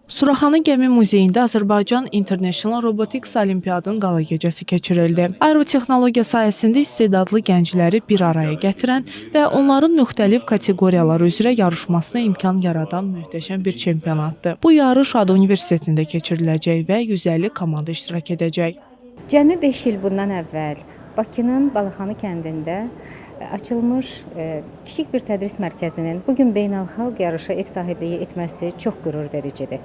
Suraxanı Gəmi Muzeyində Azərbaycan International Robotics Olimpiyadının qala gecəsi keçirildi. Aerotexnologiya sayəsində istedadlı gəncləri bir araya gətirən və onların müxtəlif kateqoriyalar üzrə yarışmasına imkan yaradan möhtəşəm bir çempionatdır. Bu yarış ADA Universitetində keçiriləcək və 150 komanda iştirak edəcək. Cəmi 5 il bundan əvvəl Bakının Balaxanı kəndində açılmış kiçik bir tədris mərkəzinin bugün beynəlxalq yarışa ev sahibliyi etməsi çox qürur vericidir.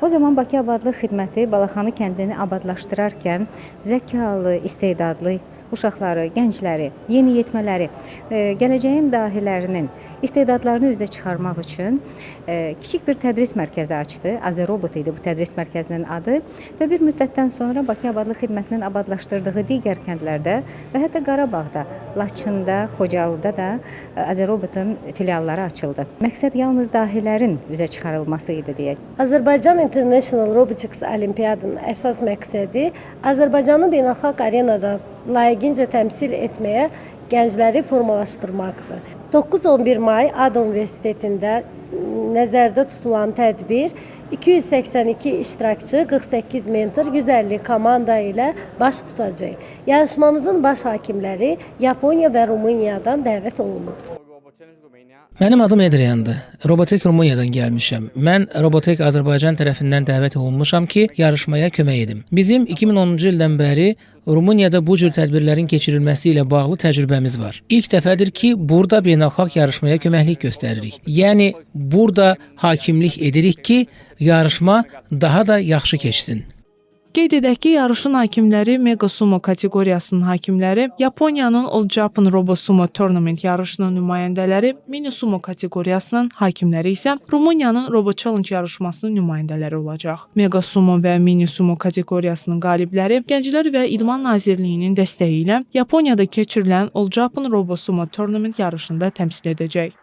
O zaman Bakı Abadlıq Xidməti Balaxanı kəndini abadlaşdırarkən zəkalı, istedadlı uşaqları, gəncləri, yeniyetmələri, gələcəyin dahilərinin istedadlarını üzə çıxarmaq üçün kiçik bir tədris mərkəzi açdı. Azərobot idi bu tədris mərkəzinin adı və bir müddətdən sonra Bakı Abadlıq Xidmətinin abadlaşdırdığı digər kəndlərdə və hətta Qarabağda, Laçında, Xocalıda da Azərobotun filialları açıldı. Məqsəd yalnız dahilərin üzə çıxarılması idi deyək. Azərbaycan International Robotics Olimpiyadının əsas məqsədi Azərbaycanı beynəlxalq arenada layiqincə təmsil etməyə gəncləri formalaşdırmaqdır. 9-11 may ADA Universitetində nəzərdə tutulan tədbir 282 iştirakçı, 48 mentor, 150 komanda ilə baş tutacaq. Yarışmamızın baş hakimləri Yaponiya və Rumıniyadan dəvət olunub. Mənim adım Adriandır. Robotik Rumuniyadan gəlmişəm. Mən Robotik Azərbaycan tərəfindən dəvət olunmuşam ki, yarışmaya kömək edim. Bizim 2010-cu ildən bəri Rumuniyada bu cür tədbirlərin keçirilməsi ilə bağlı təcrübəmiz var. İlk dəfədir ki, burada beynəlxalq yarışmaya köməklik göstəririk. Yəni, burada hakimlik edirik ki, yarışma daha da yaxşı keçsin. Qeyd edək ki, yarışın hakimləri Mega Sumo kateqoriyasının hakimləri, Yaponiyanın All Japan Robo Sumo Tournament yarışının nümayəndələri, Mini Sumo kateqoriyasının hakimləri isə Rumıniyanın Robo Challenge yarışmasının nümayəndələri olacaq. Mega Sumo və Mini Sumo kateqoriyasının qalibləri Gənclər və İdman Nazirliyinin dəstəyi ilə Yaponiyada keçirilən All Japan Robo Sumo Tournament yarışında təmsil edəcək.